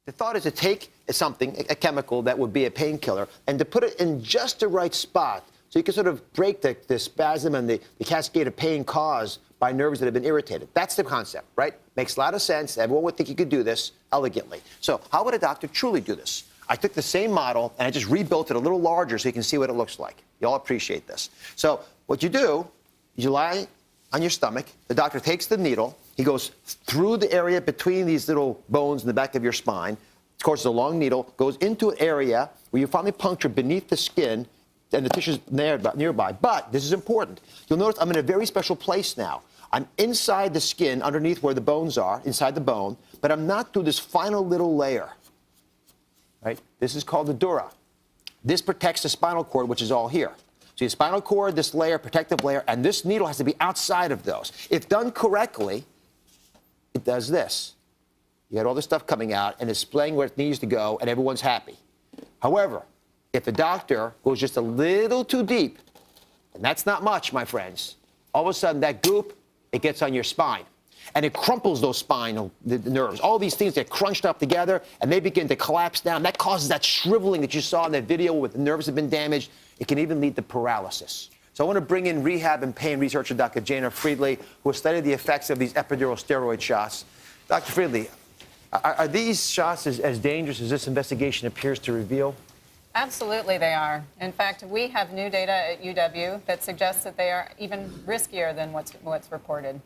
The thought is to take something, a chemical that would be a painkiller, and to put it in just the right spot so you can sort of break the spasm and the cascade of pain caused by nerves that have been irritated. That's the concept, right? Makes a lot of sense. Everyone would think you could do this elegantly. So how would a doctor truly do this? I took the same model and I just rebuilt it a little larger so you can see what it looks like. You all appreciate this. So what you do, you lie on your stomach. The doctor takes the needle. He goes through the area between these little bones in the back of your spine. Of course, it's a long needle, goes into an area where you finally puncture beneath the skin and the tissue's nearby. But this is important. You'll notice I'm in a very special place now. I'm inside the skin, underneath where the bones are, inside the bone, but I'm not through this final little layer, right? This is called the dura. This protects the spinal cord, which is all here. So your spinal cord, this layer, protective layer, and this needle has to be outside of those. If done correctly, it does this. You got all this stuff coming out and it's displaying where it needs to go, and everyone's happy. However, if the doctor goes just a little too deep, and that's not much, my friends, all of a sudden that goop, it gets on your spine. And it crumples those spinal the nerves. All these things get crunched up together, and they begin to collapse down. That causes that shriveling that you saw in that video where the nerves have been damaged. It can even lead to paralysis. So I want to bring in rehab and pain researcher Dr. Janna Friedly, who has studied the effects of these epidural steroid shots. Dr. Friedly, are these shots as dangerous as this investigation appears to reveal? Absolutely they are. In fact, we have new data at UW that suggests that they are even riskier than what's reported.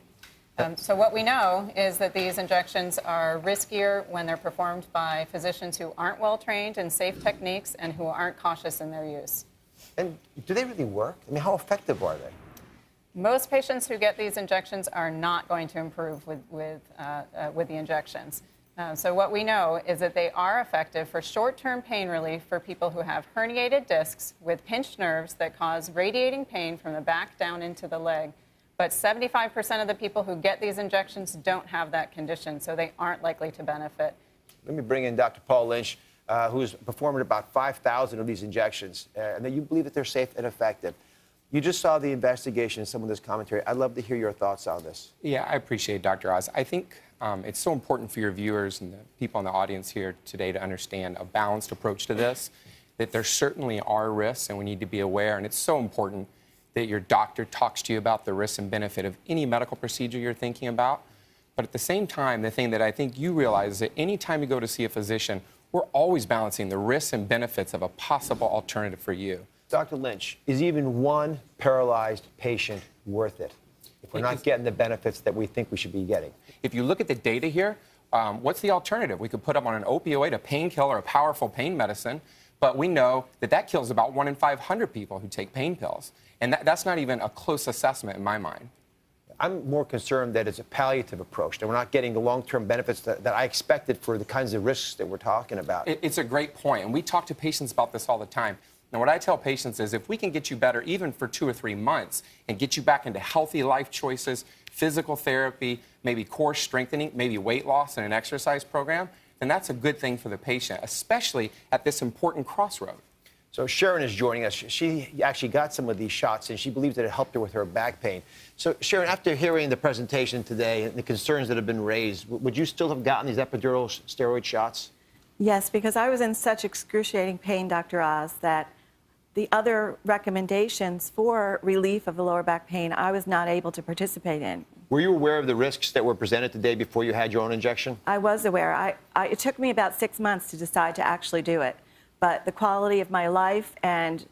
So what we know is that these injections are riskier when they're performed by physicians who aren't well trained in safe techniques and who aren't cautious in their use. And do they really work? I mean, how effective are they? Most patients who get these injections are not going to improve with the injections. So what we know is that they are effective for short-term pain relief for people who have herniated discs with pinched nerves that cause radiating pain from the back down into the leg. But 75% of the people who get these injections don't have that condition, so they aren't likely to benefit. Let me bring in Dr. Paul Lynch, who's performed about 5,000 of these injections, and that you believe that they're safe and effective. You just saw the investigation and some of this commentary. I'd love to hear your thoughts on this. Yeah, I appreciate it, Dr. Oz. I think it's so important for your viewers and the people in the audience here today to understand a balanced approach to this, that there certainly are risks and we need to be aware, and it's so important that your doctor talks to you about the risks and benefit of any medical procedure you're thinking about. But at the same time, the thing that I think you realize is that any time you go to see a physician, we're always balancing the risks and benefits of a possible alternative for you. Dr. Lynch, is even one paralyzed patient worth it if we're not getting the benefits that we think we should be getting? If you look at the data here, what's the alternative? We could put them on an opioid, a painkiller, a powerful pain medicine, but we know that that kills about 1 in 500 people who take pain pills. And that's not even a close assessment in my mind. I'm more concerned that it's a palliative approach, that we're not getting the long-term benefits that I expected for the kinds of risks that we're talking about. It's a great point, and we talk to patients about this all the time. Now, what I tell patients is if we can get you better even for 2 or 3 months and get you back into healthy life choices, physical therapy, maybe core strengthening, maybe weight loss and an exercise program, then that's a good thing for the patient, especially at this important crossroad. So Sharon is joining us. She actually got some of these shots, and she believes that it helped her with her back pain. So, Sharon, after hearing the presentation today and the concerns that have been raised, would you still have gotten these epidural steroid shots? Yes, because I was in such excruciating pain, Dr. Oz, that the other recommendations for relief of the lower back pain, I was not able to participate in. Were you aware of the risks that were presented today before you had your own injection? I was aware. It took me about 6 months to decide to actually do it. But the quality of my life, and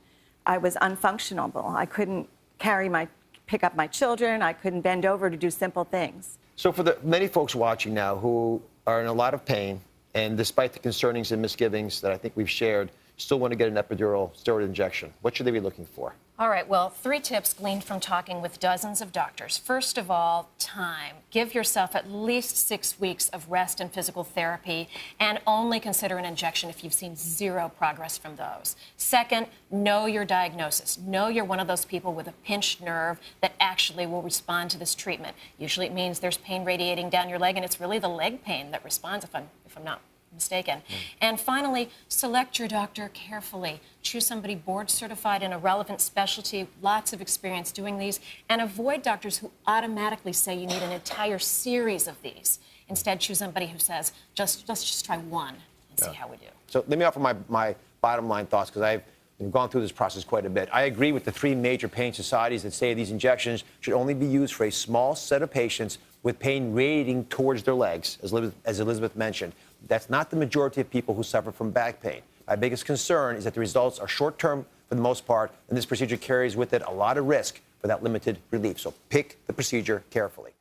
I was unfunctionable. I couldn't pick up my children. I couldn't bend over to do simple things. So for the many folks watching now who are in a lot of pain, and despite the concernings and misgivings that I think we've shared, still want to get an epidural steroid injection, what should they be looking for? All right, well, 3 tips gleaned from talking with dozens of doctors. First of all, time. Give yourself at least 6 weeks of rest and physical therapy, and only consider an injection if you've seen 0 progress from those. Second, know your diagnosis. Know you're one of those people with a pinched nerve that actually will respond to this treatment. Usually it means there's pain radiating down your leg, and it's really the leg pain that responds, if I'm not mistaken. And finally, select your doctor carefully. Choose somebody board certified in a relevant specialty, lots of experience doing these, and avoid doctors who automatically say you need an entire series of these. Instead, choose somebody who says, let's just try one. and see how we do. So let me offer my bottom line thoughts, because I've gone through this process quite a bit. I agree with the three major pain societies that say these injections should only be used for a small set of patients with pain radiating towards their legs, as Elisabeth mentioned. That's not the majority of people who suffer from back pain. My biggest concern is that the results are short-term for the most part, and this procedure carries with it a lot of risk for that limited relief. So pick the procedure carefully.